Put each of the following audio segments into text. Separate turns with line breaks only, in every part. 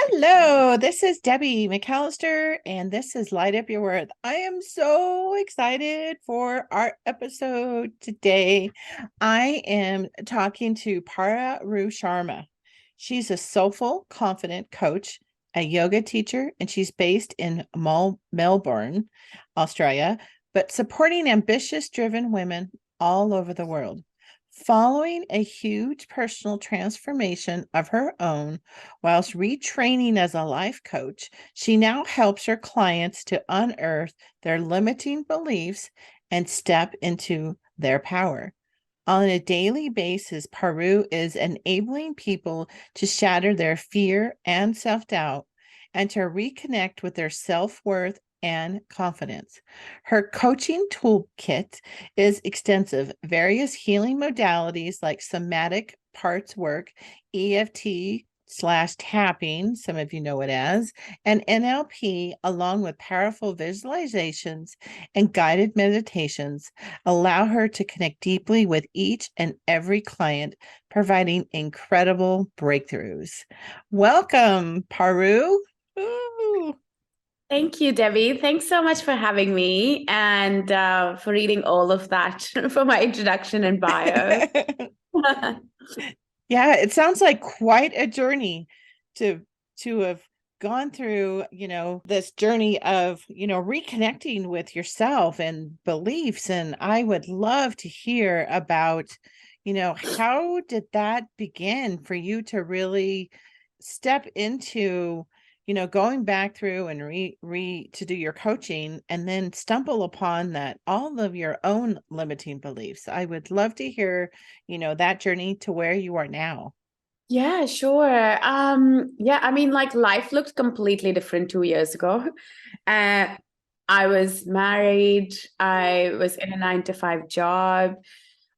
Hello, this is Debbie McAllister, and this is Light Up Your Worth. I am so excited for our episode today. I am talking to Parul Sharma. She's a soulful, confident coach, a yoga teacher, and she's based in Melbourne, Australia, but supporting ambitious, driven women all over the world. Following a huge personal transformation of her own, whilst retraining as a life coach, she now helps her clients to unearth their limiting beliefs and step into their power. On a daily basis, Paru is enabling people to shatter their fear and self doubt and to reconnect with their self worth and confidence. Her coaching toolkit is extensive. Various healing modalities like somatic parts work, EFT/tapping, some of you know it as, and NLP, along with powerful visualizations and guided meditations, allow her to connect deeply with each and every client, providing incredible breakthroughs. Welcome, Paru. Ooh.
Thank you, Debbie. Thanks so much for having me and for reading all of that for my introduction and bio.
Yeah, it sounds like quite a journey to have gone through, this journey of, reconnecting with yourself and beliefs. And I would love to hear about, how did that begin for you to really step into, going back through and to do your coaching and then stumble upon that all of your own limiting beliefs. I would love to hear, that journey to where you are now.
Yeah, sure. Yeah, I mean, like life looked completely different 2 years ago. Uh, I was married. I was in a 9 to 5 job.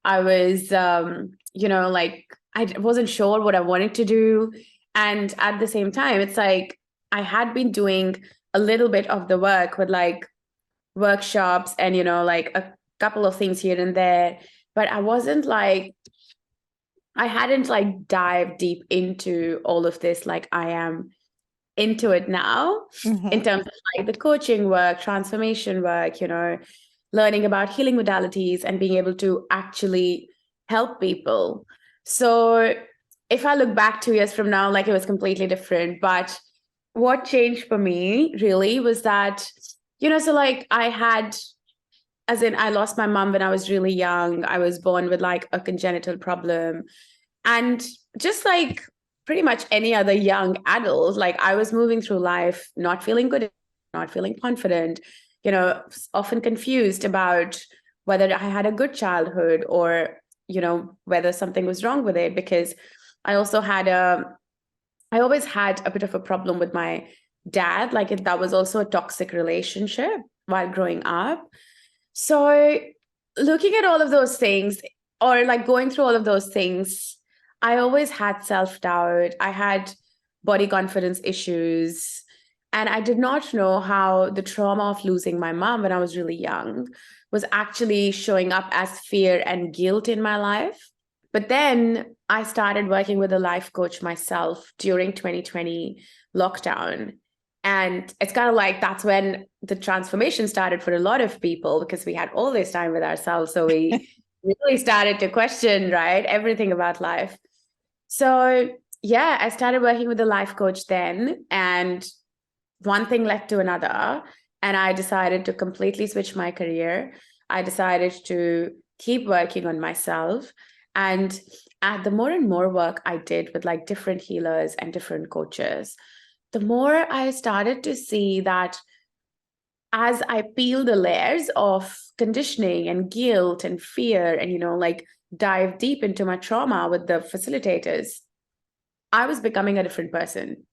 I was, like I wasn't sure what I wanted to do. And at the same time, it's like I had been doing a little bit of the work with like workshops and, like a couple of things here and there. But I hadn't like dived deep into all of this like I am into it now in
Mhm.
terms of like the coaching work, transformation work, learning about healing modalities and being able to actually help people. So if I look back 2 years from now, like it was completely different. But what changed for me really was that, so like I lost my mom when I was really young. I was born with like a congenital problem. And just like pretty much any other young adult, like I was moving through life, not feeling good, not feeling confident, often confused about whether I had a good childhood or, whether something was wrong with it. Because I also I always had a bit of a problem with my dad. That was also a toxic relationship while growing up. So looking at all of those things or like going through all of those things, I always had self-doubt. I had body confidence issues. And I did not know how the trauma of losing my mom when I was really young was actually showing up as fear and guilt in my life. But then I started working with a life coach myself during 2020 lockdown. And it's kind of like that's when the transformation started for a lot of people because we had all this time with ourselves. So we really started to question, right, everything about life. So, yeah, I started working with a life coach then, and one thing led to another. And I decided to completely switch my career. I decided to keep working on myself. And at the more and more work I did with like different healers and different coaches, the more I started to see that as I peel the layers of conditioning and guilt and fear and, like dive deep into my trauma with the facilitators, I was becoming a different person.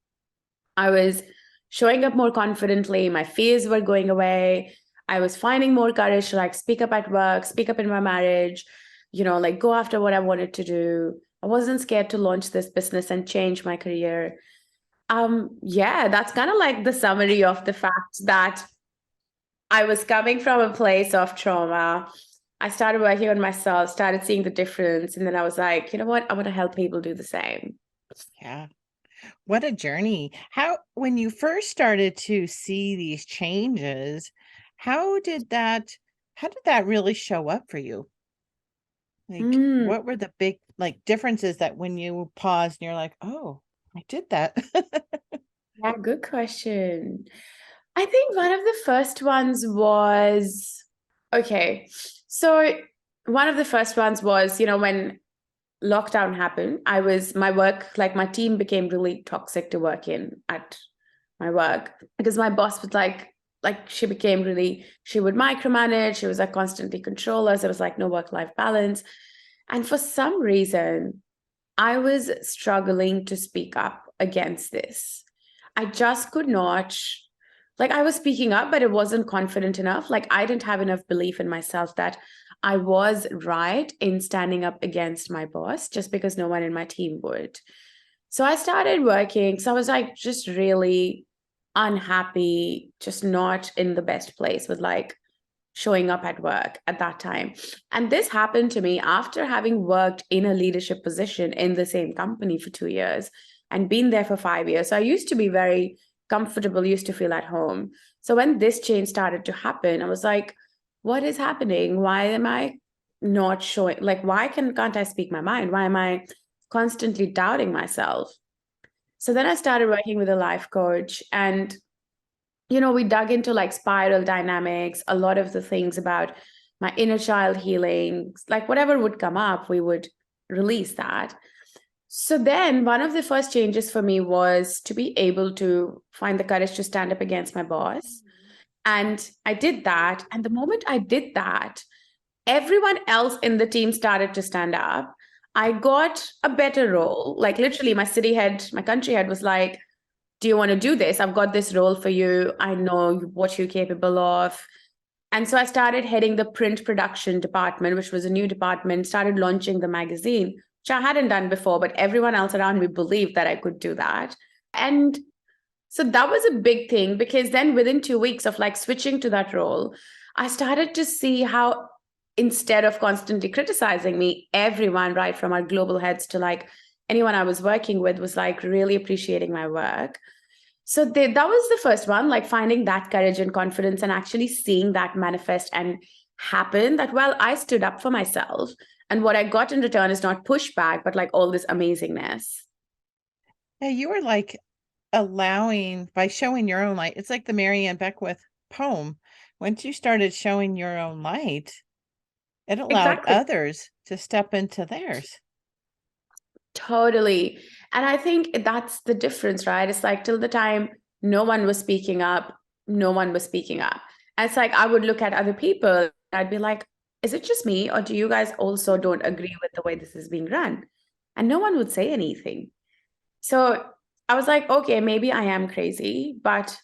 I was showing up more confidently. My fears were going away. I was finding more courage to like speak up at work, speak up in my marriage, like go after what I wanted to do. I wasn't scared to launch this business and change my career. Yeah, that's kind of like the summary of the fact that I was coming from a place of trauma. I started working on myself, started seeing the difference, and then I was like, you know what? I want to help people do the same.
Yeah. What a journey. When you first started to see these changes, how did that really show up for you? Like,
Mm,
what were the big like differences that when you paused and you're like, oh, I did that?
yeah, good question. I think one of the first ones was okay. So one of the first ones was, when lockdown happened, my work, like my team became really toxic to work in at my work because my boss was like she would micromanage, she was like constantly control us. There was like no work-life balance. And for some reason, I was struggling to speak up against this. I just could not, like, I was speaking up, but it wasn't confident enough. Like, I didn't have enough belief in myself that I was right in standing up against my boss just because no one in my team would. So I started working. So I was like, just really unhappy, just not in the best place with like showing up at work at that time. And this happened to me after having worked in a leadership position in the same company for 2 years and been there for 5 years. So I used to be very comfortable, used to feel at home. So when this change started to happen, I was like, what is happening? Why am I not showing? Like, why can't I speak my mind? Why am I constantly doubting myself? So then I started working with a life coach, and we dug into like spiral dynamics, a lot of the things about my inner child healing, like whatever would come up, we would release that. So then one of the first changes for me was to be able to find the courage to stand up against my boss. And I did that. And the moment I did that, everyone else in the team started to stand up. I got a better role. Like literally, my city head, my country head was like, do you want to do this? I've got this role for you. I know what you're capable of. And so I started heading the print production department, which was a new department, started launching the magazine, which I hadn't done before, but everyone else around me believed that I could do that. And so that was a big thing because then within 2 weeks of like switching to that role, I started to see how instead of constantly criticizing me, everyone, right from our global heads to like anyone I was working with, was like really appreciating my work. So that was the first one, like finding that courage and confidence and actually seeing that manifest and happen, that, well, I stood up for myself. And what I got in return is not pushback, but like all this amazingness.
Yeah, you were like allowing by showing your own light. It's like the Marianne Beckwith poem. Once you started showing your own light, it allowed
Exactly.
others to step into theirs.
Totally. And I think that's the difference, right? It's like till the time no one was speaking up, no one was speaking up. And it's like I would look at other people, I'd be like, is it just me? Or do you guys also don't agree with the way this is being run? And no one would say anything. So I was like, okay, maybe I am crazy, but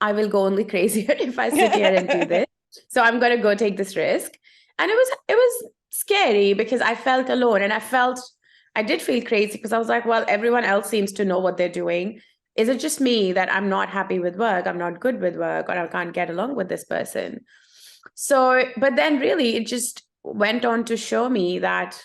I will go only crazier if I sit here and do this. So I'm gonna go take this risk. And it was scary because I felt alone, and I did feel crazy because I was like, well, everyone else seems to know what they're doing. Is it just me that I'm not happy with work? I'm not good with work, or I can't get along with this person. So, but then really it just went on to show me that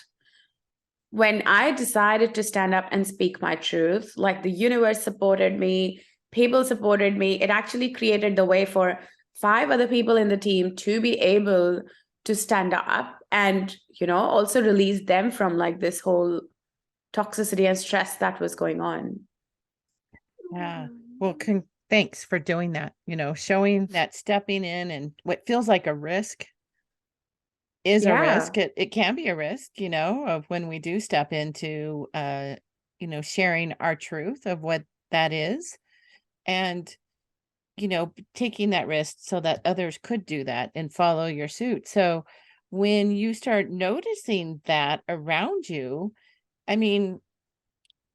when I decided to stand up and speak my truth, like the universe supported me, people supported me, it actually created the way for 5 other people in the team to be able to stand up and, also release them from like this whole toxicity and stress that was going on.
Yeah. Well, thanks for doing that. Showing that stepping in and what feels like a risk is a
Yeah.
risk. It can be a risk, of when we do step into sharing our truth of what that is, and taking that risk so that others could do that and follow your suit. So when you start noticing that around you, I mean,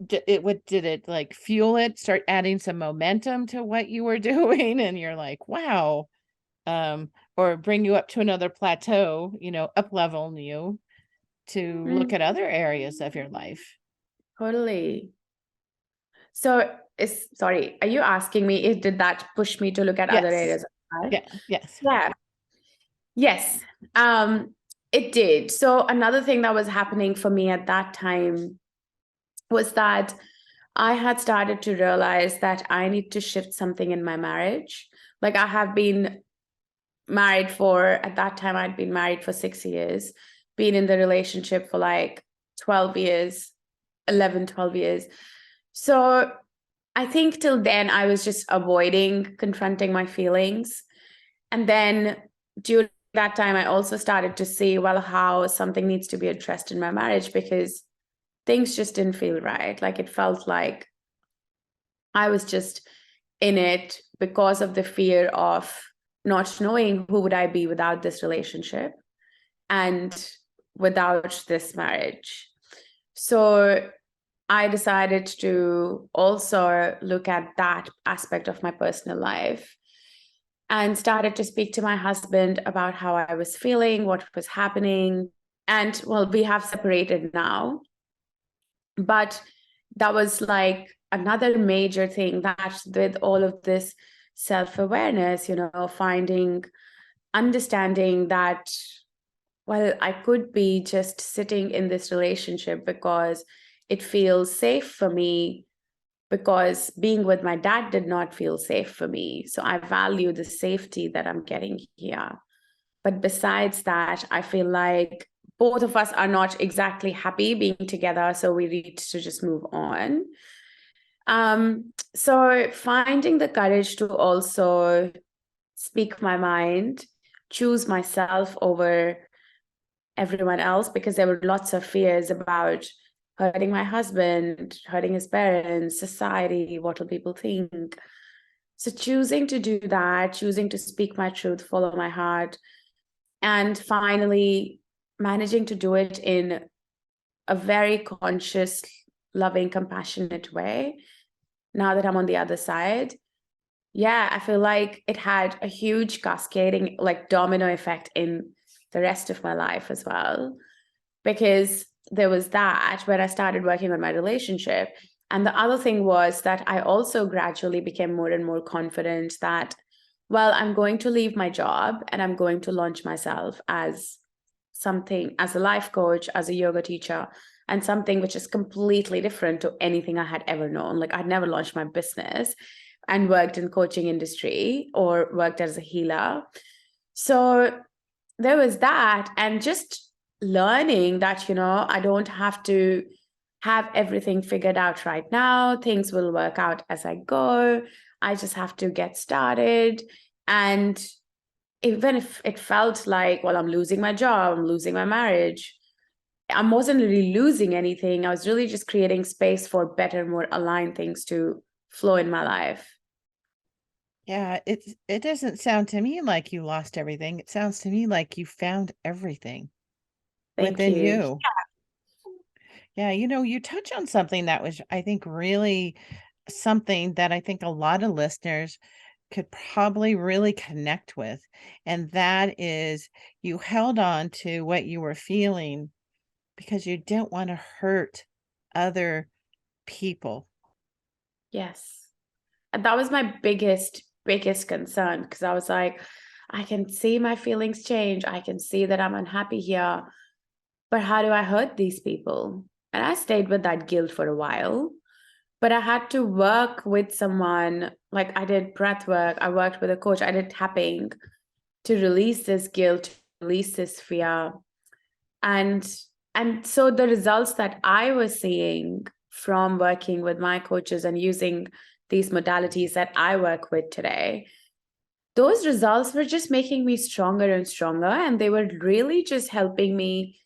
did it like fuel it, start adding some momentum to what you were doing, and you're like, wow, or bring you up to another plateau, up level you to look
Mm,
at other areas of your life?
totally. So sorry, are you asking me if did that push me to look at other
Yes.
areas of my life?
Yeah. Yes.
Yeah. Yes. It did. So another thing that was happening for me at that time was that I had started to realize that I need to shift something in my marriage. Like I have been married for, at that time, I'd been married for 6 years, been in the relationship for like 12 years, 11, 12 years. So I think till then I was just avoiding confronting my feelings. And then during that time, I also started to see, well, how something needs to be addressed in my marriage because things just didn't feel right. Like it felt like I was just in it because of the fear of not knowing who would I be without this relationship and without this marriage. So I decided to also look at that aspect of my personal life and started to speak to my husband about how I was feeling, what was happening. And well, we have separated now. But that was like another major thing that with all of this self-awareness, finding, understanding that, well, I could be just sitting in this relationship because it feels safe for me, because being with my dad did not feel safe for me. So I value the safety that I'm getting here. But besides that, I feel like both of us are not exactly happy being together. So we need to just move on. So finding the courage to also speak my mind, choose myself over everyone else, because there were lots of fears about hurting my husband, hurting his parents, society, what will people think? So choosing to do that, choosing to speak my truth, follow my heart, and finally managing to do it in a very conscious, loving, compassionate way. Now that I'm on the other side, yeah, I feel like it had a huge cascading, like domino effect in the rest of my life as well. Because there was that when I started working on my relationship. And the other thing was that I also gradually became more and more confident that, well, I'm going to leave my job and I'm going to launch myself as something, as a life coach, as a yoga teacher, and something which is completely different to anything I had ever known. Like I'd never launched my business and worked in coaching industry or worked as a healer. So there was that, and just learning that, I don't have to have everything figured out right now. Things will work out as I go. I just have to get started. And even if it felt like, well, I'm losing my job, I'm losing my marriage, I wasn't really losing anything. I was really just creating space for better, more aligned things to flow in my life.
Yeah, it doesn't sound to me like you lost everything. It sounds to me like you found everything
Thank
within
you.
you. Yeah, you touch on something that was, I think, really something that I think a lot of listeners could probably really connect with. And that is you held on to what you were feeling because you didn't want to hurt other people.
Yes. And that was my biggest concern, because I was like, I can see my feelings change. I can see that I'm unhappy here. But how do I hurt these people? And I stayed with that guilt for a while. But I had to work with someone, like I did breath work, I worked with a coach, I did tapping to release this guilt, release this fear. And so the results that I was seeing from working with my coaches and using these modalities that I work with today, those results were just making me stronger and stronger. And they were really just helping me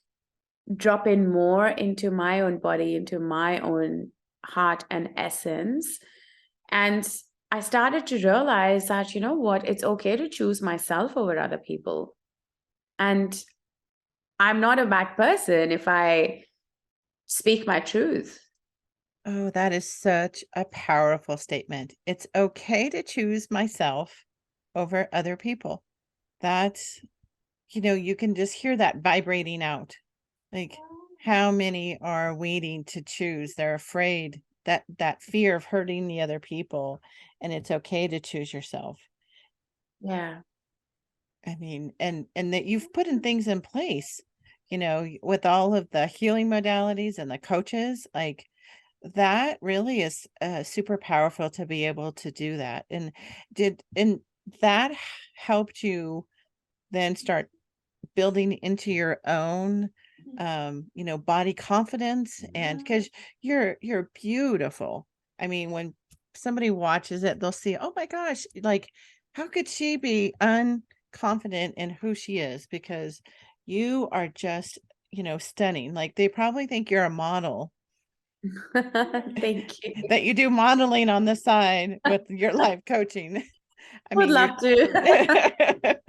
drop in more into my own body, into my own heart and essence. And I started to realize that, what, it's okay to choose myself over other people. And I'm not a bad person if I speak my truth.
Oh, that is such a powerful statement. It's okay to choose myself over other people. That's, you can just hear that vibrating out. Like, how many are waiting to choose? They're afraid, that fear of hurting the other people, and it's okay to choose yourself.
Yeah.
I mean, and that you've put in things in place, with all of the healing modalities and the coaches, like that really is super powerful to be able to do that. And that helped you then start building into your own body confidence, and because you're beautiful. I mean, when somebody watches it, they'll see, oh my gosh, like, how could she be unconfident in who she is? Because you are just, stunning. Like, they probably think you're a model,
Thank you.
that you do modeling on the side with your life coaching. I
Would
mean,
love to.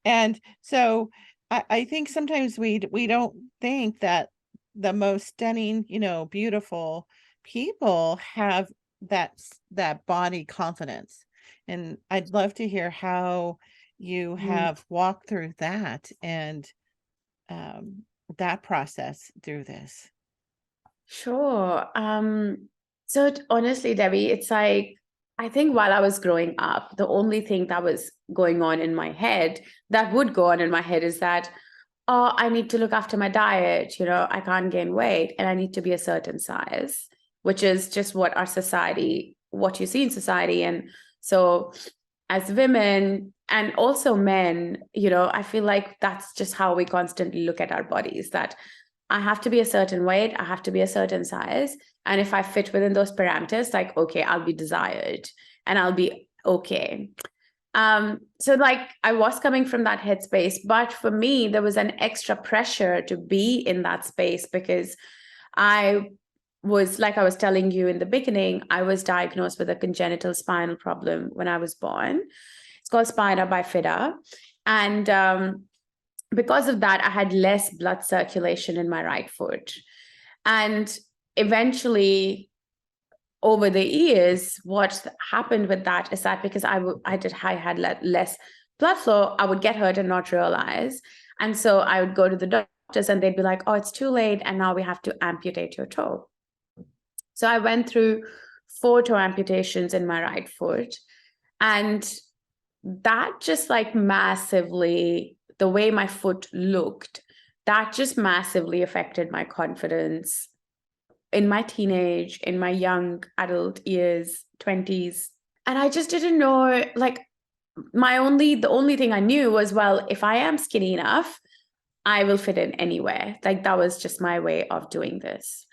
and so I think sometimes we don't think that the most stunning, beautiful people have that body confidence. And I'd love to hear how you
Mm.
have walked through that, and um, that process through this.
Sure. Honestly, Debbie, it's like, I think while I was growing up, the only thing that was going on in my head, that would go on in my head, is that, oh, I need to look after my diet. I can't gain weight and I need to be a certain size, which is just what you see in society. And so, as women and also men, I feel like that's just how we constantly look at our bodies, that I have to be a certain weight, I have to be a certain size. And if I fit within those parameters, like, okay, I'll be desired and I'll be okay. So like, I was coming from that headspace, but for me, there was an extra pressure to be in that space because I like I was telling you in the beginning, I was diagnosed with a congenital spinal problem when I was born. It's called spina bifida. And because of that, I had less blood circulation in my right foot. And eventually, over the years, what happened with that is that because I had less blood flow, I would get hurt and not realize. And so I would go to the doctors and they'd be like, oh, it's too late. And now we have to amputate your toe. So I went through 4 toe amputations in my right foot. And that just like massively, the way my foot looked, that just massively affected my confidence in my teenage, in my young adult years, 20s. And I just didn't know, like, the only thing I knew was, well, if I am skinny enough, I will fit in anywhere. Like, that was just my way of doing this.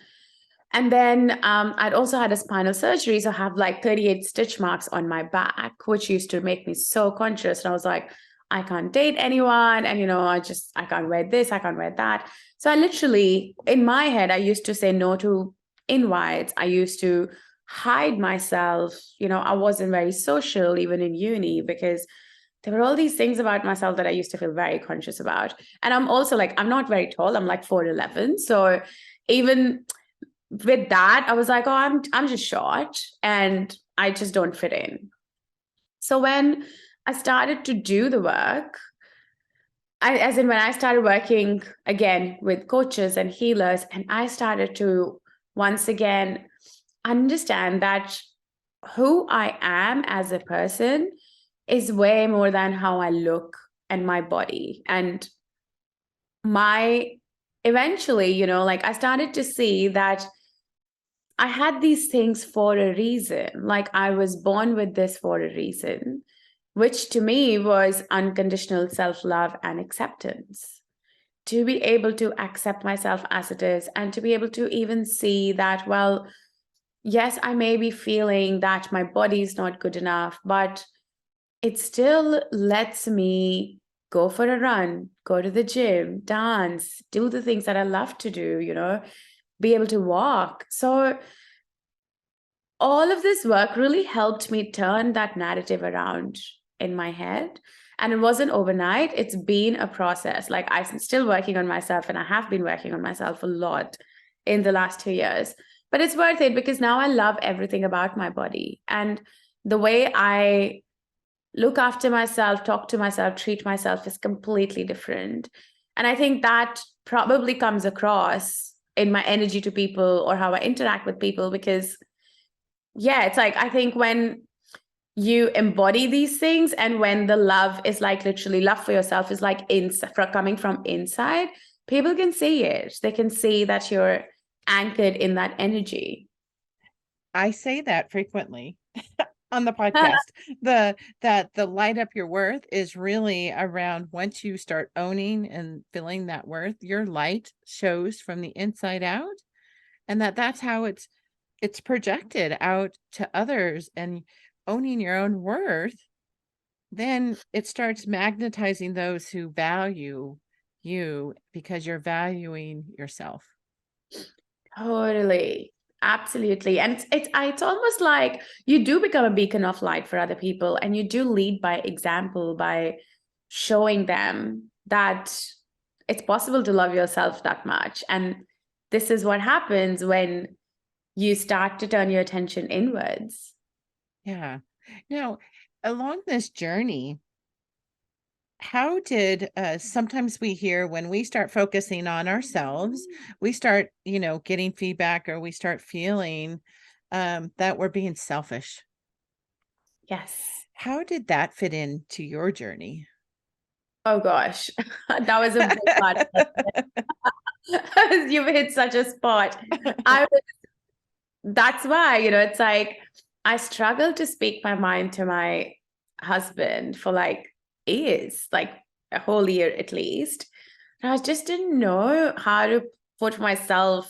And then I'd also had a spinal surgery, so I have like 38 stitch marks on my back, which used to make me so conscious. And I was like, I can't date anyone. And, I can't wear this, I can't wear that. So I literally, in my head, I used to say no to invites. I used to hide myself. I wasn't very social, even in uni, because there were all these things about myself that I used to feel very conscious about. And I'm also like, I'm not very tall. I'm like 4'11". So even with that, I was like, oh, I'm just short and I just don't fit in. So when I started to do the work, when I started working again with coaches and healers, and I started to once again understand that who I am as a person is way more than how I look and my body. And eventually, like, I started to see that I had these things for a reason. Like, I was born with this for a reason, which to me was unconditional self-love and acceptance. To be able to accept myself as it is, and to be able to even see that, well, yes, I may be feeling that my body's not good enough, but it still lets me go for a run, go to the gym, dance, do the things that I love to do, be able to walk. So all of this work really helped me turn that narrative around in my head. And it wasn't overnight. It's been a process. Like, I'm still working on myself, and I have been working on myself a lot in the last 2 years. But it's worth it because now I love everything about my body. And the way I look after myself, talk to myself, treat myself is completely different. And I think that probably comes across in my energy to people or how I interact with people, because yeah, it's like, I think when you embody these things, and when the love is like, literally love for yourself is like coming from inside, people can see it. They can see that you're anchored in that energy.
I say that frequently on the podcast. The light up your worth is really around once you start owning and feeling that worth, your light shows from the inside out, and that's how it's projected out to others. And owning your own worth, then it starts magnetizing those who value you because you're valuing yourself.
Totally. Absolutely. And it's almost like you do become a beacon of light for other people, and you do lead by example, by showing them that it's possible to love yourself that much. And this is what happens when you start to turn your attention inwards.
Yeah. Now, along this journey, how did sometimes we hear when we start focusing on ourselves, we start, getting feedback, or we start feeling that we're being selfish.
Yes.
How did that fit into your journey?
Oh gosh, that was a big part. You've hit such a spot. That's why, it's like I struggled to speak my mind to my husband for like years, like a whole year at least. And I just didn't know how to put myself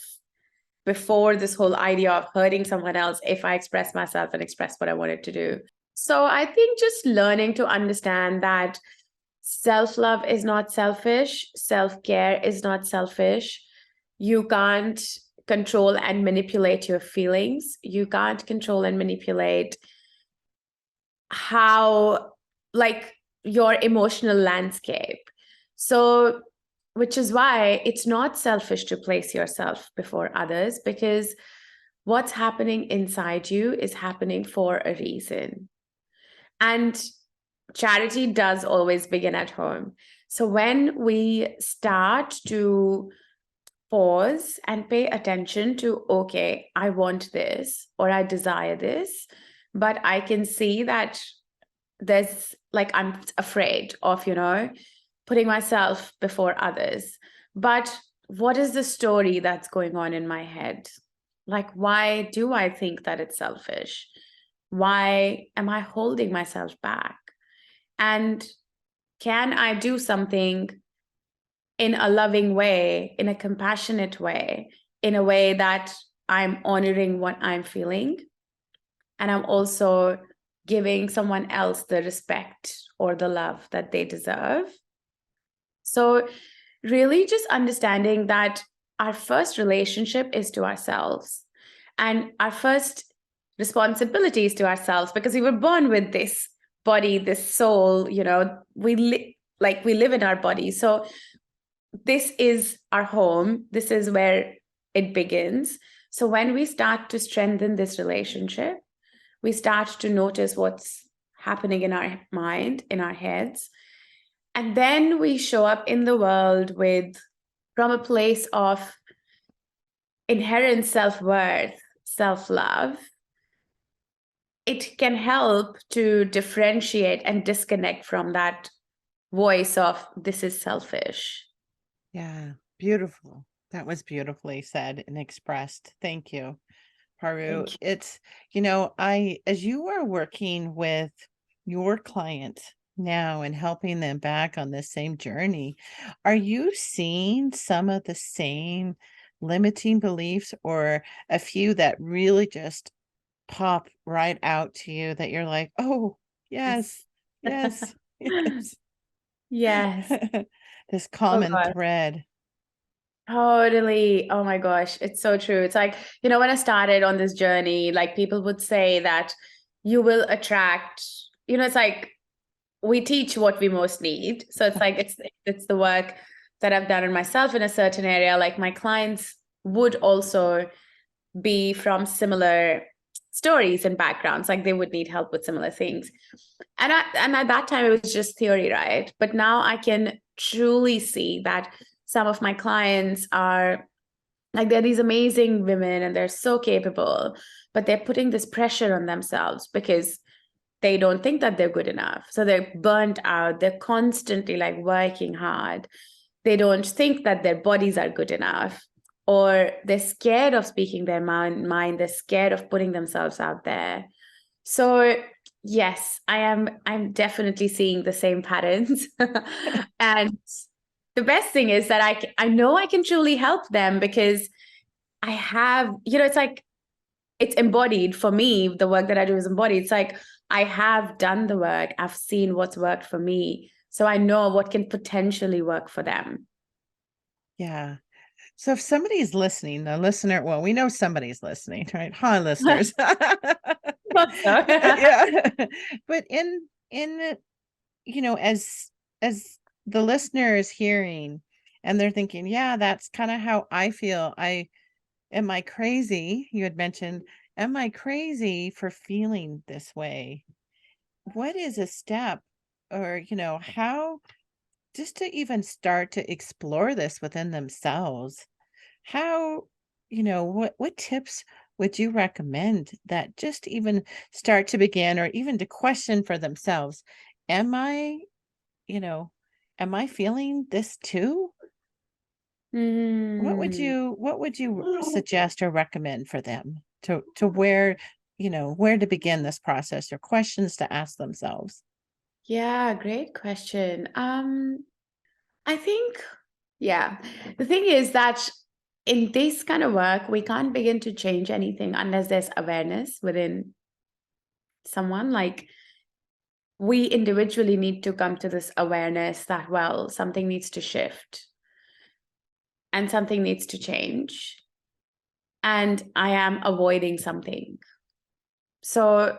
before this whole idea of hurting someone else if I express myself and express what I wanted to do. So I think just learning to understand that self-love is not selfish, self-care is not selfish. You can't control and manipulate your feelings. You can't control and manipulate how, like, your emotional landscape. So, which is why it's not selfish to place yourself before others, because what's happening inside you is happening for a reason. And charity does always begin at home. So when we start to pause and pay attention to, okay, I want this or I desire this, but I can see that there's like, I'm afraid of, putting myself before others. But what is the story that's going on in my head? Like, why do I think that it's selfish? Why am I holding myself back? And can I do something in a loving way, in a compassionate way, in a way that I'm honoring what I'm feeling? And I'm also giving someone else the respect or the love that they deserve. So, really, just understanding that our first relationship is to ourselves, and our first responsibility is to ourselves, because we were born with this body, this soul, we live in our body. So this is our home. This is where it begins. So when we start to strengthen this relationship, we start to notice what's happening in our mind, in our heads. And then we show up in the world from a place of inherent self-worth, self-love. It can help to differentiate and disconnect from that voice of, this is selfish.
Yeah, beautiful. That was beautifully said and expressed. Thank you, Paru.
Thank you.
It's, as you are working with your client now and helping them back on this same journey, are you seeing some of the same limiting beliefs, or a few that really just pop right out to you that you're like, oh, yes, yes, yes.
Yes.
This
Oh
common
God.
thread.
Totally. Oh my gosh. It's so true. It's like, when I started on this journey, like people would say that you will attract, it's like we teach what we most need. So it's like, it's the work that I've done on myself in a certain area. Like my clients would also be from similar stories and backgrounds. Like they would need help with similar things. And at that time it was just theory, right? But now I can truly see that some of my clients are like, they're these amazing women and they're so capable, but they're putting this pressure on themselves because they don't think that they're good enough. So they're burnt out. They're constantly like working hard. They don't think that their bodies are good enough. or they're scared of speaking their mind, they're scared of putting themselves out there. So yes, I'm definitely seeing the same patterns. And the best thing is that I know I can truly help them because I have, it's like it's embodied for me. The work that I do is embodied. It's like I have done the work. I've seen what's worked for me. So I know what can potentially work for them.
Yeah. So if somebody's listening, the listener, well, we know somebody's listening, right? Hi, listeners. Yeah. But in as the listener is hearing and they're thinking, yeah, that's kind of how I feel. Am I crazy? You had mentioned, am I crazy for feeling this way? What is a step or, how just to even start to explore this within themselves? How, what tips would you recommend that just even start to begin or even to question for themselves? Am I, you know, am I feeling this too?
Mm.
What would you suggest or recommend for them to where, where to begin this process or questions to ask themselves?
Yeah, great question. I think, yeah, the thing is that in this kind of work, we can't begin to change anything unless there's awareness within someone. Like we individually need to come to this awareness that, well, something needs to shift and something needs to change. And I am avoiding something. So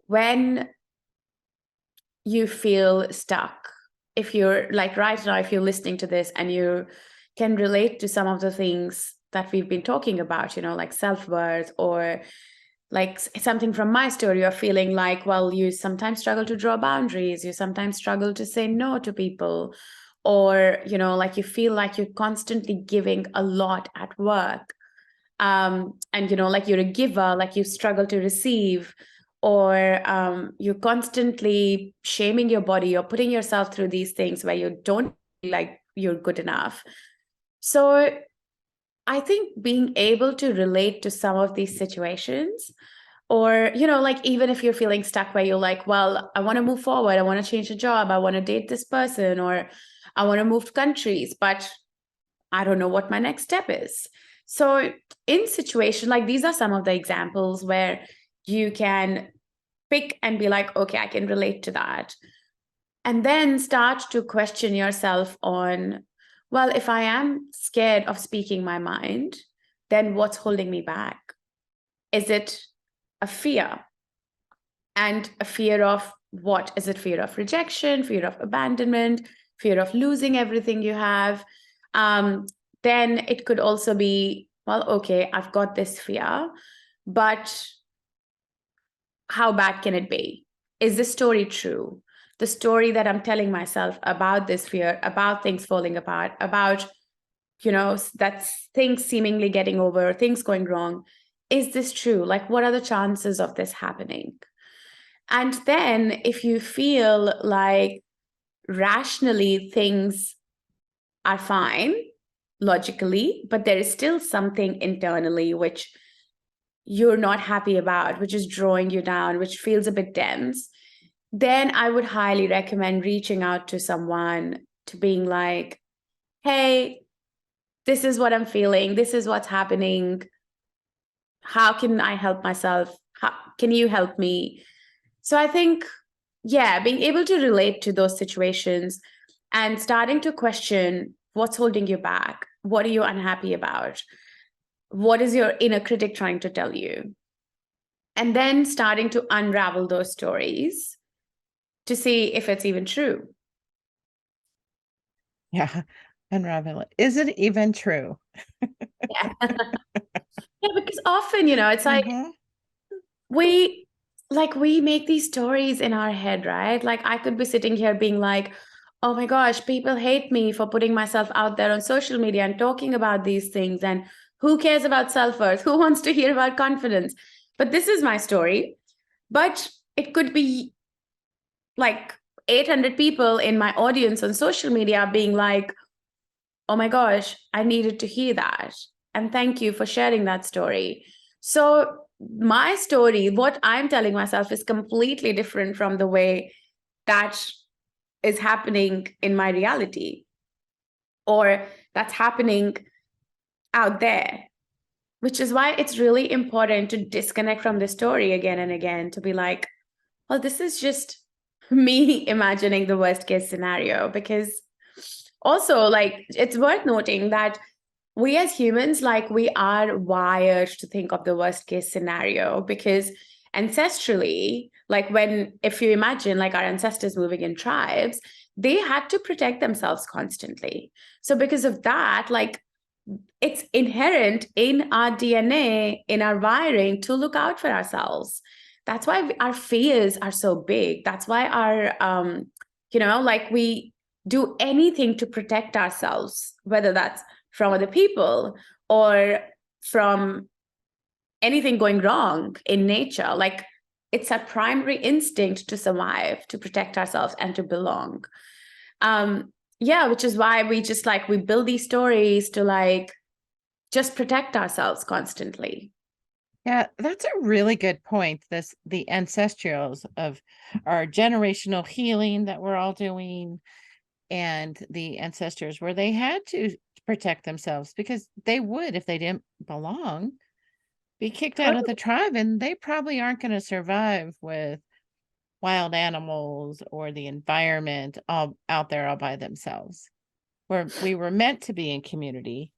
when you feel stuck, if you're like right now, if you're listening to this and you can relate to some of the things that we've been talking about, like self-worth or like something from my story, you're feeling like, well, you sometimes struggle to draw boundaries, you sometimes struggle to say no to people, or, like you feel like you're constantly giving a lot at work. And, like you're a giver, like you struggle to receive, or you're constantly shaming your body or putting yourself through these things where you don't feel like you're good enough. So I think being able to relate to some of these situations, or, like even if you're feeling stuck where you're like, well, I want to move forward, I want to change a job, I want to date this person, or I want to move countries, but I don't know what my next step is. So in situation like these are some of the examples where you can pick and be like, okay, I can relate to that. And then start to question yourself on, well, if I am scared of speaking my mind, then what's holding me back? Is it a fear? And a fear of what? Is it fear of rejection, fear of abandonment, fear of losing everything you have? Um, then it could also be, well, okay, I've got this fear, but how bad can it be? Is this story true? The story that I'm telling myself about this fear, about things falling apart, about, that things seemingly getting over, things going wrong. Is this true? Like, what are the chances of this happening? And then if you feel like rationally things are fine, logically, but there is still something internally which you're not happy about, which is drawing you down, which feels a bit dense, then I would highly recommend reaching out to someone to being like, hey, this is what I'm feeling. This is what's happening. How can I help myself? How can you help me? So I think, yeah, being able to relate to those situations and starting to question what's holding you back. What are you unhappy about? What is your inner critic trying to tell you? And then starting to unravel those stories to see if it's even true.
Yeah. Unravel it. Is it even true?
Yeah. Yeah, because often, it's like
Hmm.
we we make these stories in our head, right? Like I could be sitting here being like, oh my gosh, people hate me for putting myself out there on social media and talking about these things. And who cares about self-worth? Who wants to hear about confidence? But this is my story. But it could be like 800 people in my audience on social media being like, oh my gosh, I needed to hear that. And thank you for sharing that story. So, my story, what I'm telling myself, is completely different from the way that is happening in my reality, or that's happening out there, which is why it's really important to disconnect from the story again and again, to be like, well, this is just me imagining the worst case scenario. Because also, like, it's worth noting that we as humans, like, we are wired to think of the worst case scenario, because ancestrally, like, if you imagine like our ancestors moving in tribes, they had to protect themselves constantly. So because of that, like, it's inherent in our DNA, in our wiring, to look out for ourselves. That's why our fears are so big. That's why like, we do anything to protect ourselves, whether that's from other people or from anything going wrong in nature. Like, it's a primary instinct to survive, to protect ourselves, and to belong. Yeah, which is why we build these stories to, like, just protect ourselves constantly.
Yeah, that's a really good point. The ancestrals of our generational healing that we're all doing, and the ancestors where they had to protect themselves because they would, if they didn't belong, be kicked out of the tribe, and they probably aren't going to survive with wild animals or the environment all out there all by themselves. Where we were meant to be in community.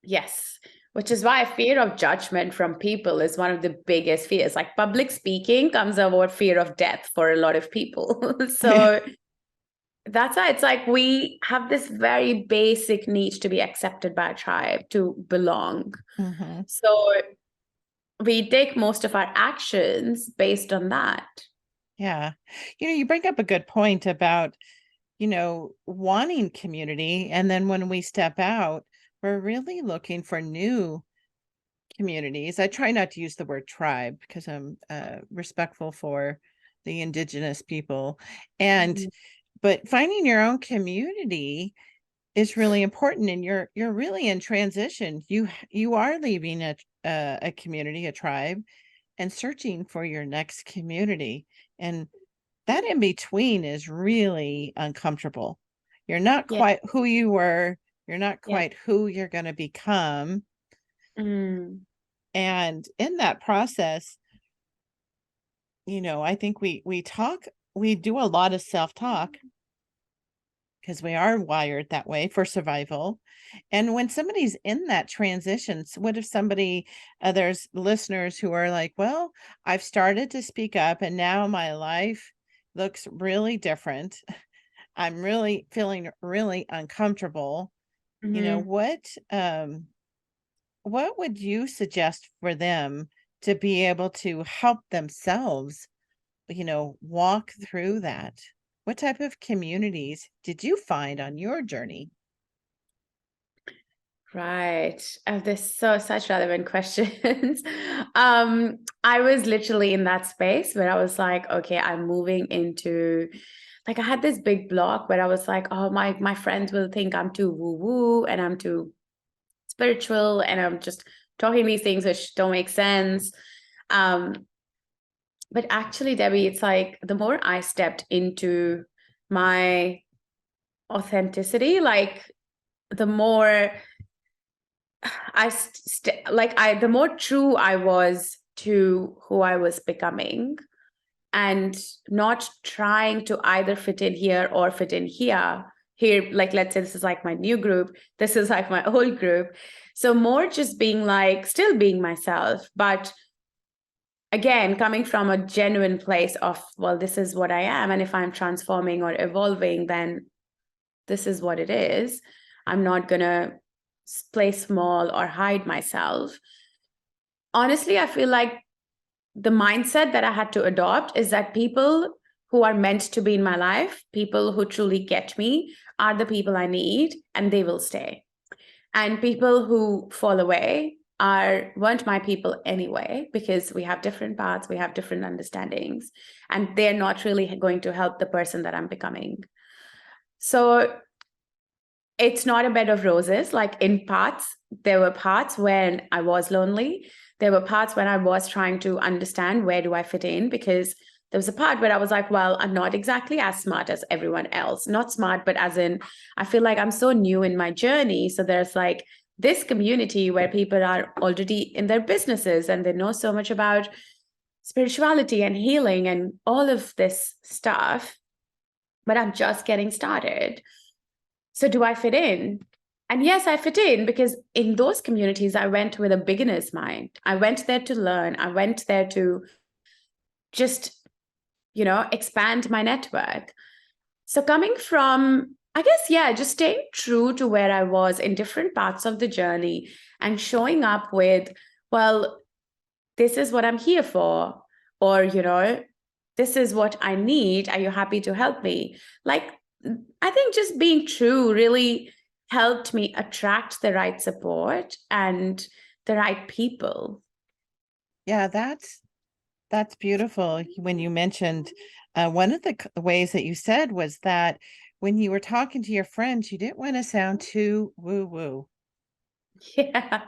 Yes, which is why fear of judgment from people is one of the biggest fears. Like, public speaking comes about fear of death for a lot of people. So that's why it's like we have this very basic need to be accepted by a tribe, to belong.
Mm-hmm.
So we take most of our actions based on that.
Yeah. You bring up a good point about, wanting community. And then when we step out, we're really looking for new communities. I try not to use the word tribe because I'm respectful for the indigenous people. And,
Mhm.
but finding your own community is really important, and you're really in transition. You are leaving a community, a tribe, and searching for your next community, and that in between is really uncomfortable. You're not
Yeah.
quite who you were, you're not
Yeah.
quite who you're going to become,
Mm.
and in that process, I think we do a lot of self-talk because we are wired that way for survival. And when somebody's in that transition, what if there's listeners who are like, well, I've started to speak up and now my life looks really different. I'm really feeling really uncomfortable. You know,
Mhm.
what would you suggest for them to be able to help themselves, walk through that? What type of communities did you find on your journey?
Right. This so such relevant questions. I was literally in that space where I was like, okay, I'm moving into, like, I had this big block where I was like, oh, my friends will think I'm too woo-woo and I'm too spiritual and I'm just talking these things which don't make sense. Um, but actually, Debbie, it's like the more I stepped into my authenticity, like, the more the more true I was to who I was becoming, and not trying to either fit in here or fit in here. Here, like, let's say this is like my new group, this is like my old group. So more just being like, still being myself, but again, coming from a genuine place of, well, this is what I am. And if I'm transforming or evolving, then this is what it is. I'm not going to play small or hide myself. Honestly, I feel like the mindset that I had to adopt is that people who are meant to be in my life, people who truly get me, are the people I need, and they will stay. And people who fall away weren't my people anyway, because we have different paths, we have different understandings, and they're not really going to help the person that I'm becoming. So it's not a bed of roses. Like in parts, there were parts when I was lonely. There were parts when I was trying to understand where do I fit in, because there was a part where I was like, well, I'm not exactly as smart as everyone else. Not smart, but as in, I feel like I'm so new in my journey. So there's like this community where people are already in their businesses and they know so much about spirituality and healing and all of this stuff, but I'm just getting started. So do I fit in? And yes, I fit in, because in those communities, I went with a beginner's mind. I went there to learn. I went there to just, expand my network. So coming from, I guess, yeah, just staying true to where I was in different parts of the journey and showing up with, well, this is what I'm here for, or, this is what I need. Are you happy to help me? Like, I think just being true really helped me attract the right support and the right people.
Yeah, that's beautiful. When you mentioned one of the ways that you said was that when you were talking to your friends, you didn't want to sound too woo-woo.
Yeah.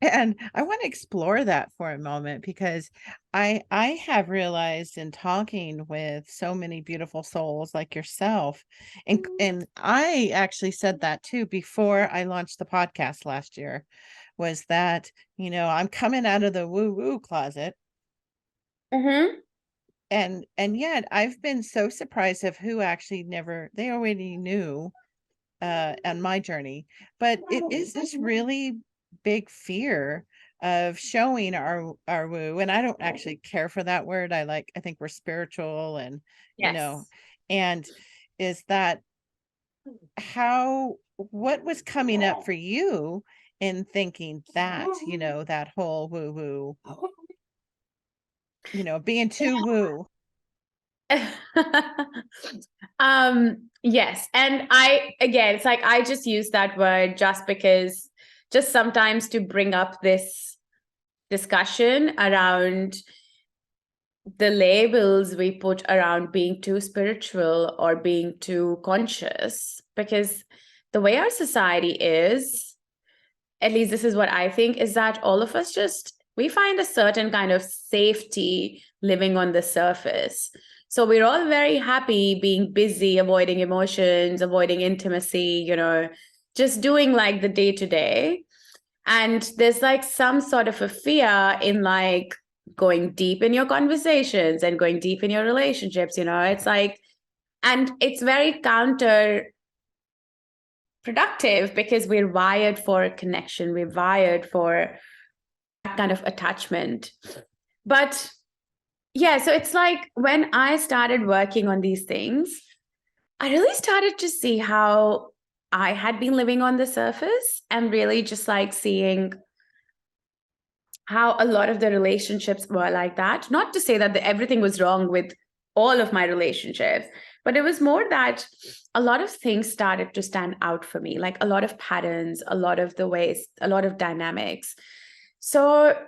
And I want to explore that for a moment, because I have realized in talking with so many beautiful souls like yourself, and I actually said that too before I launched the podcast last year, was that, I'm coming out of the woo-woo closet.
Mm-hmm.
And yet I've been so surprised of who actually they already knew on my journey. But it is this really big fear of showing our woo. And I don't actually care for that word. I think we're spiritual, and
Yes.
and is that what was coming up for you in thinking that, that whole woo woo, being too woo.
Yes. And again, it's like I just use that word just because, just sometimes to bring up this discussion around the labels we put around being too spiritual or being too conscious, because the way our society is, at least this is what I think, is that all of us we find a certain kind of safety living on the surface. So we're all very happy being busy, avoiding emotions, avoiding intimacy, just doing like the day to day. And there's like some sort of a fear in like going deep in your conversations and going deep in your relationships, it's like, and it's very counterproductive, because we're wired for connection. We're wired for that kind of attachment. But yeah, so it's like when I started working on these things, I really started to see how I had been living on the surface, and really just like seeing how a lot of the relationships were like that. Not to say that everything was wrong with all of my relationships, but it was more that a lot of things started to stand out for me, like a lot of patterns, a lot of the ways, a lot of dynamics. So,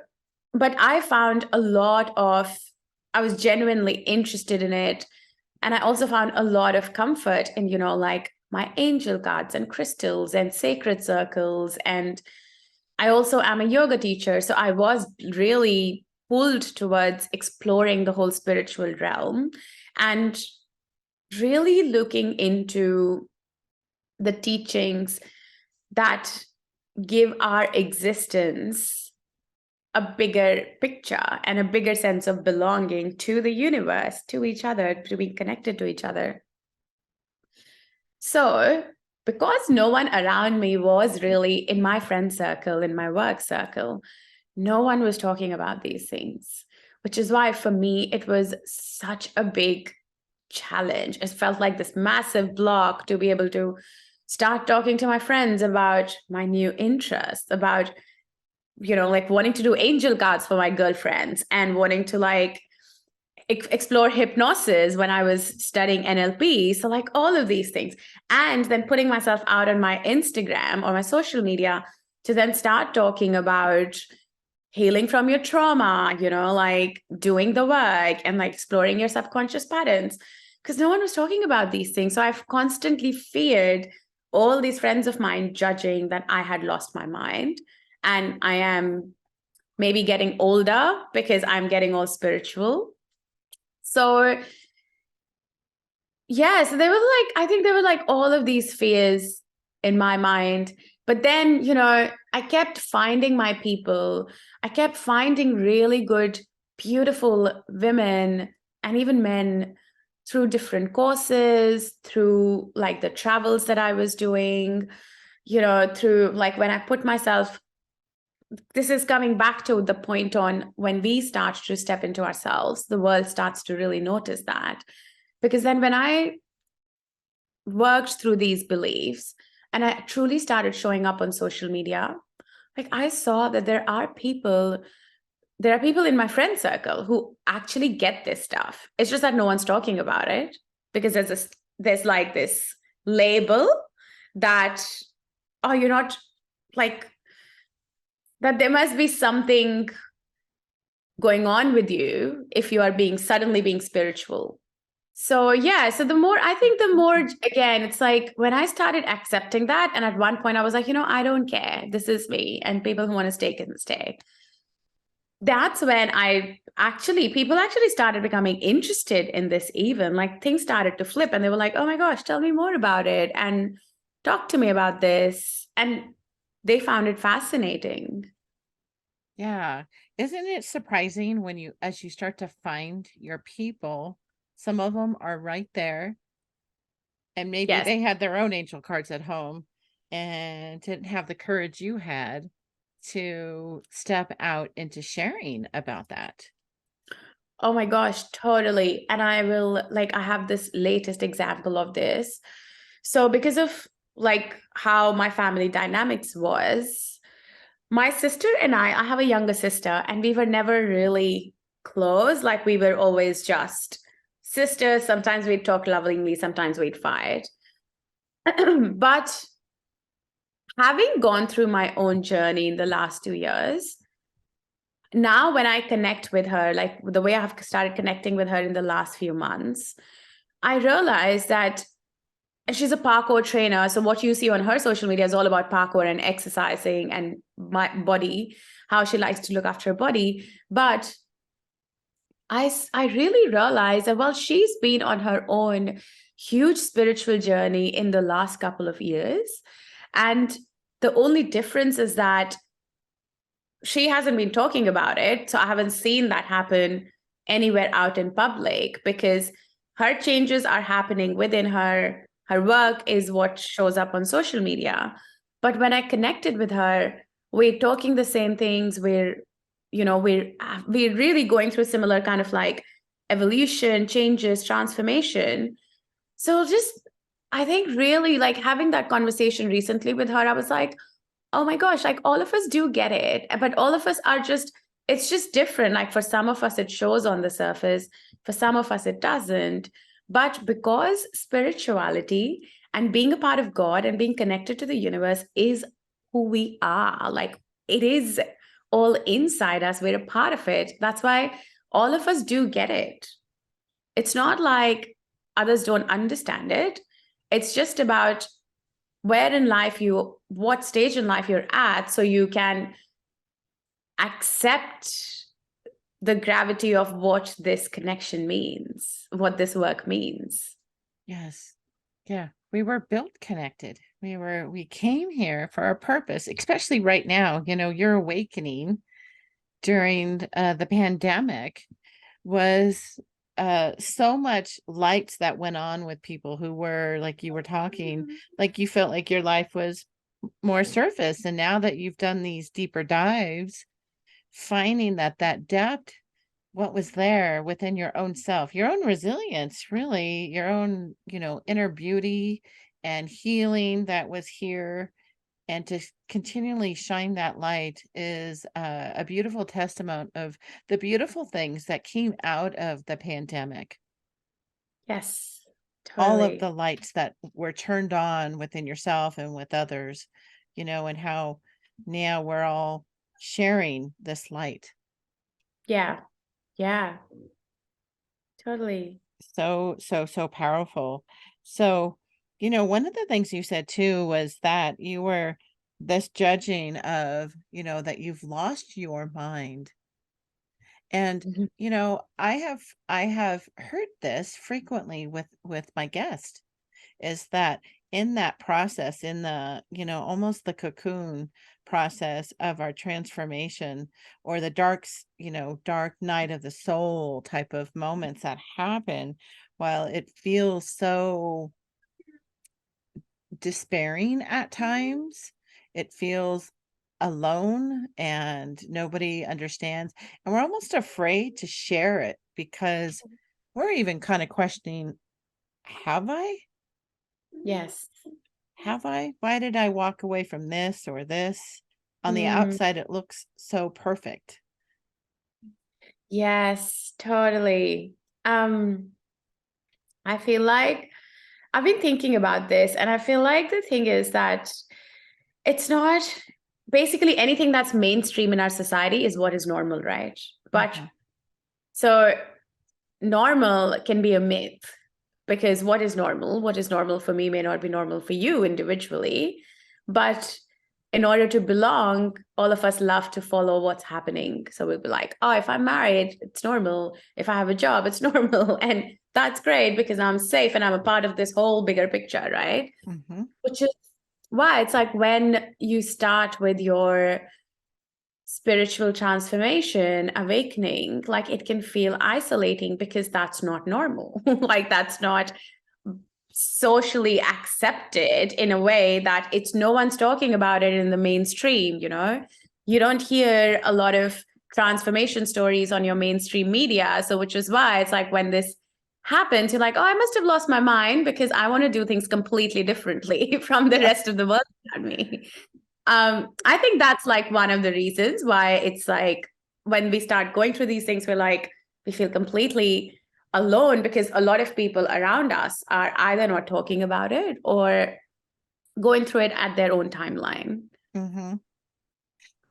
but I found I was genuinely interested in it. And I also found a lot of comfort in, like my angel cards and crystals and sacred circles. And I also am a yoga teacher. So I was really pulled towards exploring the whole spiritual realm and really looking into the teachings that give our existence a bigger picture and a bigger sense of belonging to the universe, to each other, to be connected to each other. So, because no one around me was really in my friend circle, in my work circle, no one was talking about these things, which is why for me, it was such a big challenge. It felt like this massive block to be able to start talking to my friends about my new interests, about, like wanting to do angel cards for my girlfriends and wanting to like explore hypnosis when I was studying NLP. So like all of these things. And then putting myself out on my Instagram or my social media to then start talking about healing from your trauma, like doing the work and like exploring your subconscious patterns, because no one was talking about these things. So I've constantly feared, all these friends of mine judging that I had lost my mind, and I am maybe getting older because I'm getting all spiritual. So yeah, so I think there were like all of these fears in my mind. But then, I kept finding my people. I kept finding really good, beautiful women and even men through different courses, through like the travels that I was doing, through like when I put myself, this is coming back to the point on when we start to step into ourselves, the world starts to really notice that. Because then when I worked through these beliefs and I truly started showing up on social media, like I saw that there are people in my friend circle who actually get this stuff. It's just that no one's talking about it because there's like this label that, oh, you're not like, that there must be something going on with you if you are suddenly being spiritual. So yeah, so the more again, it's like when I started accepting that, and at one point I was like, I don't care. This is me, and people who want to stay can stay. That's when people actually started becoming interested in this, even like things started to flip and they were like, oh my gosh, tell me more about it and talk to me about this. And they found it fascinating.
Yeah. Isn't it surprising as you start to find your people, some of them are right there, and maybe
Yes.
they had their own angel cards at home and didn't have the courage you had to step out into sharing about that.
Oh my gosh, totally. And I have this latest example of this. So, because of like how my family dynamics was, my sister and I have a younger sister, and we were never really close. Like, we were always just sisters. Sometimes we'd talk lovingly, sometimes we'd fight. But having gone through my own journey in the last 2 years, now when I connect with her, like the way I've started connecting with her in the last few months, I realized that she's a parkour trainer. So what you see on her social media is all about parkour and exercising and my body, how she likes to look after her body. But I really realized that, well, she's been on her own huge spiritual journey in the last couple of years. And the only difference is that she hasn't been talking about it. So I haven't seen that happen anywhere out in public because her changes are happening within her. Her work is what shows up on social media. But when I connected with her, we're talking the same things. We're really going through similar kind of like evolution, changes, transformation. So just, I think really like having that conversation recently with her, I was like, oh my gosh, like all of us do get it, but all of us are it's just different. Like for some of us, it shows on the surface, for some of us, it doesn't. But because spirituality and being a part of God and being connected to the universe is who we are, like it is all inside us, we're a part of it. That's why all of us do get it. It's not like others don't understand it. It's just about what stage in life you're at, so you can accept the gravity of what this connection means, what this work means.
Yes. Yeah. We were built connected. We came here for a purpose, especially right now. Your awakening during the pandemic was so much lights that went on with people who were like you were talking, like you felt like your life was more surface. And now that you've done these deeper dives, finding that depth, what was there within your own self, your own resilience, really, your own, inner beauty and healing that was here, and to continually shine that light is a beautiful testament of the beautiful things that came out of the pandemic.
Yes,
All of
totally.
the lights that were turned on within yourself and with others, and how now we're all sharing this light.
Yeah, yeah, totally.
So powerful. So, One of the things you said too was that you were this judging of, that you've lost your mind. And,
Mhm.
I have heard this frequently with my guest, is that in that process, in the, almost the cocoon process of our transformation, or the dark night of the soul type of moments that happen, while it feels so despairing at times, it feels alone and nobody understands. And we're almost afraid to share it because we're even kind of questioning, have I?
Yes.
Have I? Why did I walk away from this or this? On the
Mm,
outside, it looks so perfect.
yes, totally. Um, I feel like I've been thinking about this, and I feel like the thing is that it's not basically anything that's mainstream in our society is what is normal, right? But
Mhm.
so normal can be a myth because what is normal? What is normal for me may not be normal for you individually. But in order to belong, all of us love to follow what's happening. So we'll be like, oh, if I'm married, it's normal. If I have a job, it's normal. And that's great because I'm safe and I'm a part of this whole bigger picture, right?
Mhm.
Which is why it's like when you start with your spiritual transformation, awakening, like it can feel isolating because that's not normal. Like that's not socially accepted in a way that it's no one's talking about it in the mainstream, you know? You don't hear a lot of transformation stories on your mainstream media. So, which is why it's like when this happens, you're like, oh, I must have lost my mind because I want to do things completely differently from the
Yeah.
rest of the world around me. I think that's like one of the reasons why it's like when we start going through these things, we're like, we feel completely alone because a lot of people around us are either not talking about it or going through it at their own timeline.
Mhm.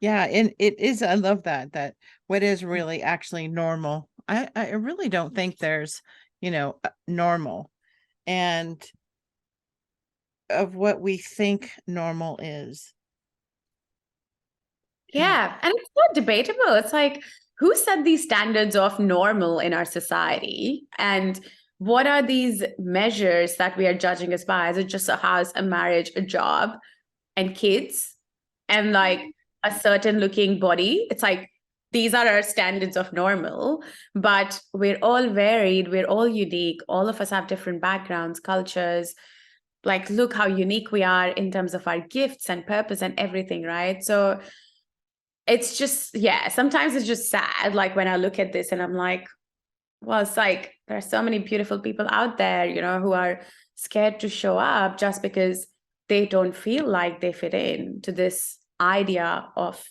Yeah, and it is, I love that what is really actually normal. I really don't think there's, normal, and of what we think normal is. And
Yeah. And it's not debatable. It's like, who set these standards of normal in our society? And what are these measures that we are judging us by? Is it just a house, a marriage, a job, and kids, and like a certain looking body? It's like, these are our standards of normal, but we're all varied, we're all unique. All of us have different backgrounds, cultures. Like, look how unique we are in terms of our gifts and purpose and everything, right? So, it's just, yeah, sometimes it's just sad. Like when I look at this and I'm like, well, it's like there are so many beautiful people out there, you know, who are scared to show up just because they don't feel like they fit in to this idea of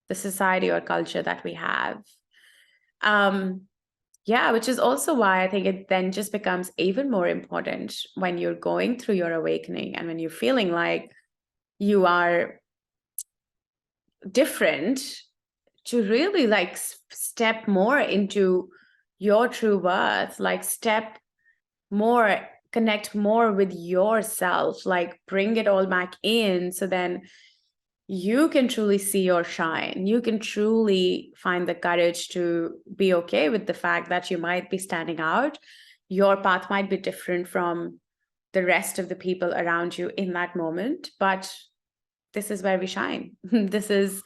the society or culture that we have. Um, yeah, which is also why I think it then just becomes even more important when you're going through your awakening and when you're feeling like you are different, to really like step more into your true worth, like step more, connect more with yourself, like bring it all back in. So then you can truly see your shine. You can truly find the courage to be okay with the fact that you might be standing out. Your path might be different from the rest of the people around you in that moment, but this is where we shine. This is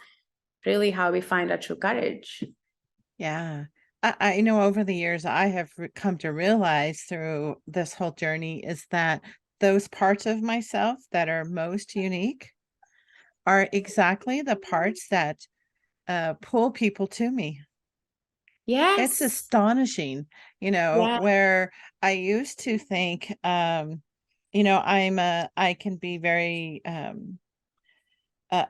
really how we find our true courage.
yeah, I know over the years I have come to realize through this whole journey is that those parts of myself that are most unique are exactly the parts that pull people to me. It's
Yes.
astonishing,
Yeah.
where I used to think, I can be very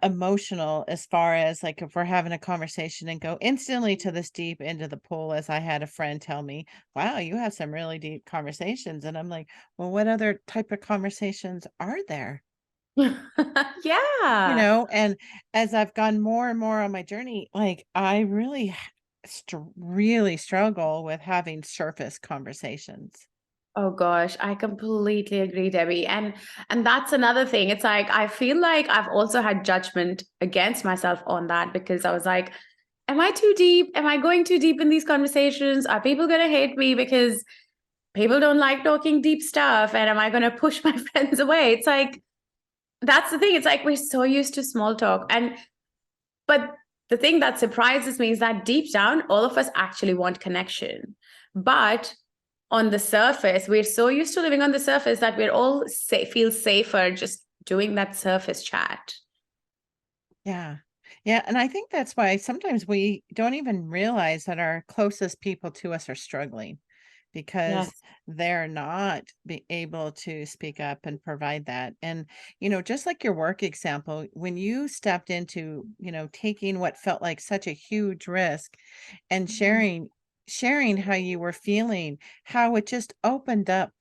emotional, as far as like if we're having a conversation and go instantly to this deep into the pool, as I had a friend tell me, wow, you have some really deep conversations. And I'm like, well, what other type of conversations are there?
Yeah.
And as I've gone more and more on my journey, like I really really struggle with having surface conversations.
Oh gosh, I completely agree, Debbie. And that's another thing. It's like I feel like I've also had judgment against myself on that because I was like, am I too deep? Am I going too deep in these conversations? Are people going to hate me because people don't like talking deep stuff? And am I going to push my friends away? It's like that's the thing. It's like we're so used to small talk. And but the thing that surprises me is that deep down, all of us actually want connection. But on the surface, we're so used to living on the surface that we're all feel safer just doing that surface chat.
Yeah. Yeah. And I think that's why sometimes we don't even realize that our closest people to us are struggling because
Yes.
they're not be able to speak up and provide that. And, just like your work example, when you stepped into, taking what felt like such a huge risk and
Mhm.
sharing how you were feeling, how it just opened up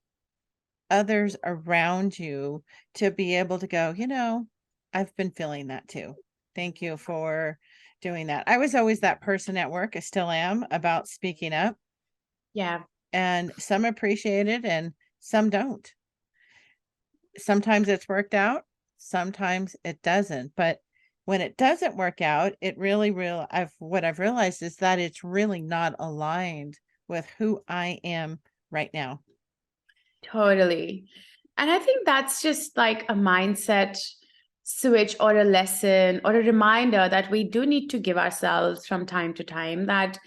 others around you to be able to go, I've been feeling that too. Thank you for doing that. I was always that person at work, I still am, about speaking up,
Yeah,
and some appreciate it and some don't. Sometimes it's worked out, sometimes it doesn't. But when it doesn't work out, it really real what I've realized is that it's really not aligned with who I am right now.
totally. And I think that's just like a mindset switch or a lesson or a reminder that we do need to give ourselves from time to time that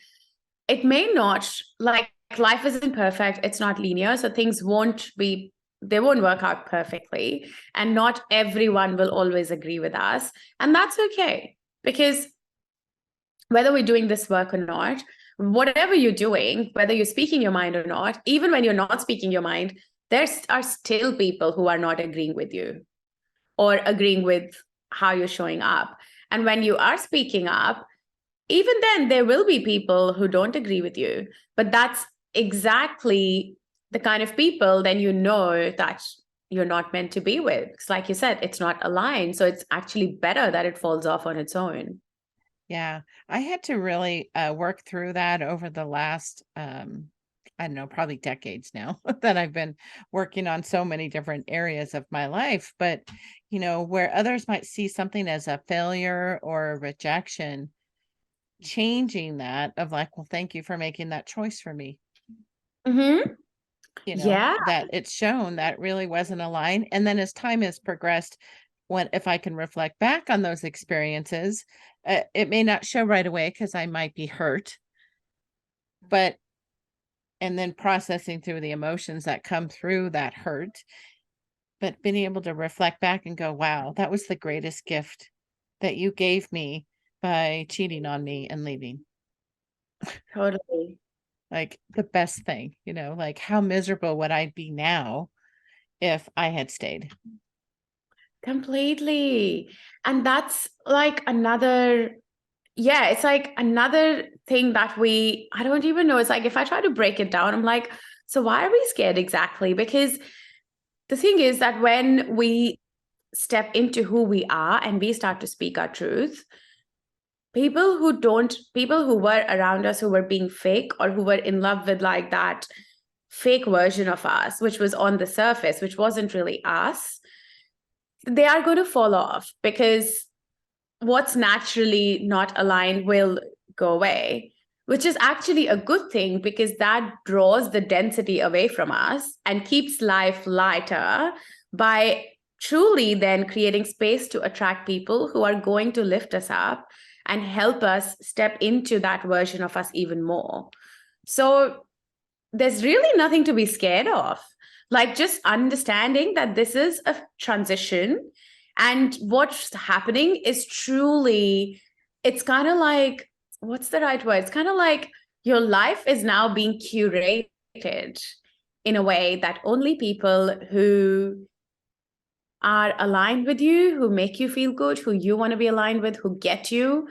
it may not, like, life isn't perfect, it's not linear, so things won't be, they won't work out perfectly, and not everyone will always agree with us, and that's okay, because whether we're doing this work or not, whatever you're doing, whether you're speaking your mind or not, even when you're not speaking your mind, there are still people who are not agreeing with you or agreeing with how you're showing up. And when you are speaking up, even then there will be people who don't agree with you, but that's exactly the kind of people then you know that you're not meant to be with, because like you said, it's not aligned, so it's actually better that it falls off on its own.
Yeah, I had to really work through that over the last, I don't know, probably decades now that I've been working on so many different areas of my life. But, where others might see something as a failure or a rejection, changing that of like, well, thank you for making that choice for me.
Mm-hmm. Yeah,
That it's shown that really wasn't aligned. And then as time has progressed, if I can reflect back on those experiences, it may not show right away because I might be hurt, but and then processing through the emotions that come through that hurt, but being able to reflect back and go, wow, that was the greatest gift that you gave me by cheating on me and leaving.
totally.
Like the best thing, like how miserable would I be now if I had stayed?
Completely. And that's like another, yeah, it's like another thing that I don't even know. It's like if I try to break it down, I'm like, so why are we scared exactly? Because the thing is that when we step into who we are and we start to speak our truth, people who were around us who were being fake or who were in love with like that fake version of us, which was on the surface, which wasn't really us, they are going to fall off because what's naturally not aligned will go away, which is actually a good thing because that draws the density away from us and keeps life lighter by truly then creating space to attract people who are going to lift us up and help us step into that version of us even more. So there's really nothing to be scared of. Like just understanding that this is a transition and what's happening is truly, it's kind of like, what's the right word? It's kind of like your life is now being curated in a way that only people who are aligned with you, who make you feel good, who you want to be aligned with, who get you,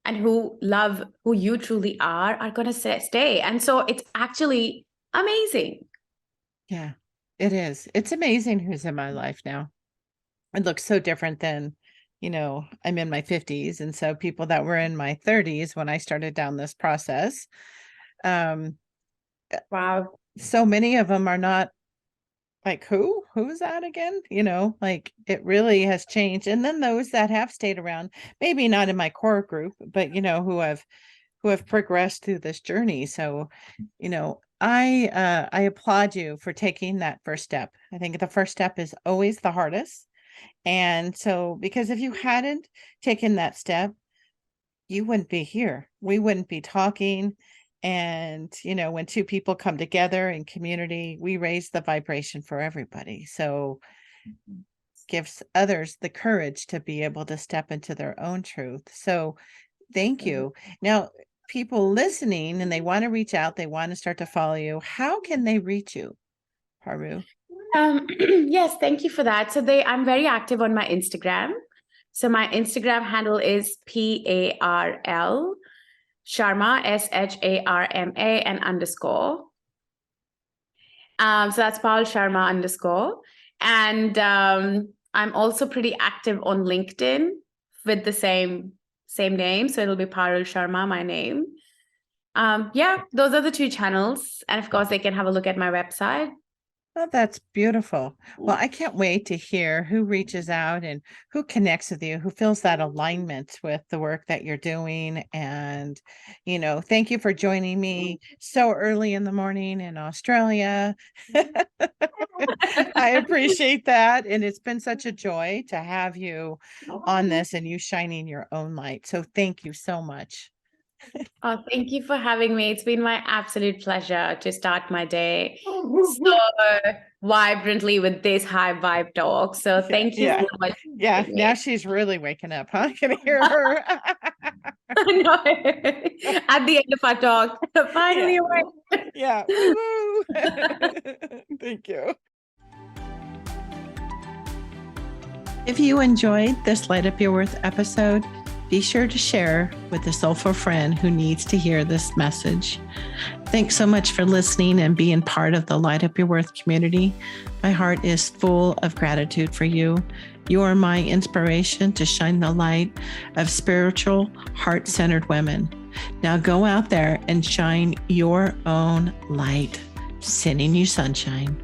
and who love who you truly are going to stay. And so it's actually amazing.
Yeah, it is. It's amazing who's in my life now. It looks so different than, I'm in my 50s. And so people that were in my 30s when I started down this process, um,
Wow.
so many of them are not like who's that again, like it really has changed. And then those that have stayed around, maybe not in my core group, but who have progressed through this journey. So I applaud you for taking that first step. I think the first step is always the hardest. And so, because if you hadn't taken that step, you wouldn't be here. We wouldn't be talking. And, when two people come together in community, we raise the vibration for everybody. So gives others the courage to be able to step into their own truth. So thank you. Now, people listening and they want to reach out, they want to start to follow you. How can they reach you, Paru?
Yes, thank you for that. So I'm very active on my Instagram. So my Instagram handle is PARL Sharma, SHARMA and _. So that's Parul Sharma _. And I'm also pretty active on LinkedIn with the same name. So it'll be Parul Sharma, my name. Yeah, those are the two channels. And of course, they can have a look at my website.
Oh, that's beautiful. Well, I can't wait to hear who reaches out and who connects with you, who feels that alignment with the work that you're doing. And, thank you for joining me so early in the morning in Australia. I appreciate that. And it's been such a joy to have you on this and you shining your own light. So thank you so much.
Oh, thank you for having me. It's been my absolute pleasure to start my day so vibrantly with this high vibe talk. So thank you so much.
Yeah, now she's really waking up, huh? Can I hear her?
No. At the end of our talk, finally awake.
Yeah. Woo-woo. Thank you. If you enjoyed this Light Up Your Worth episode, be sure to share with a soulful friend who needs to hear this message. Thanks so much for listening and being part of the Light Up Your Worth community. My heart is full of gratitude for you. You are my inspiration to shine the light of spiritual, heart-centered women. Now go out there and shine your own light. Sending you sunshine.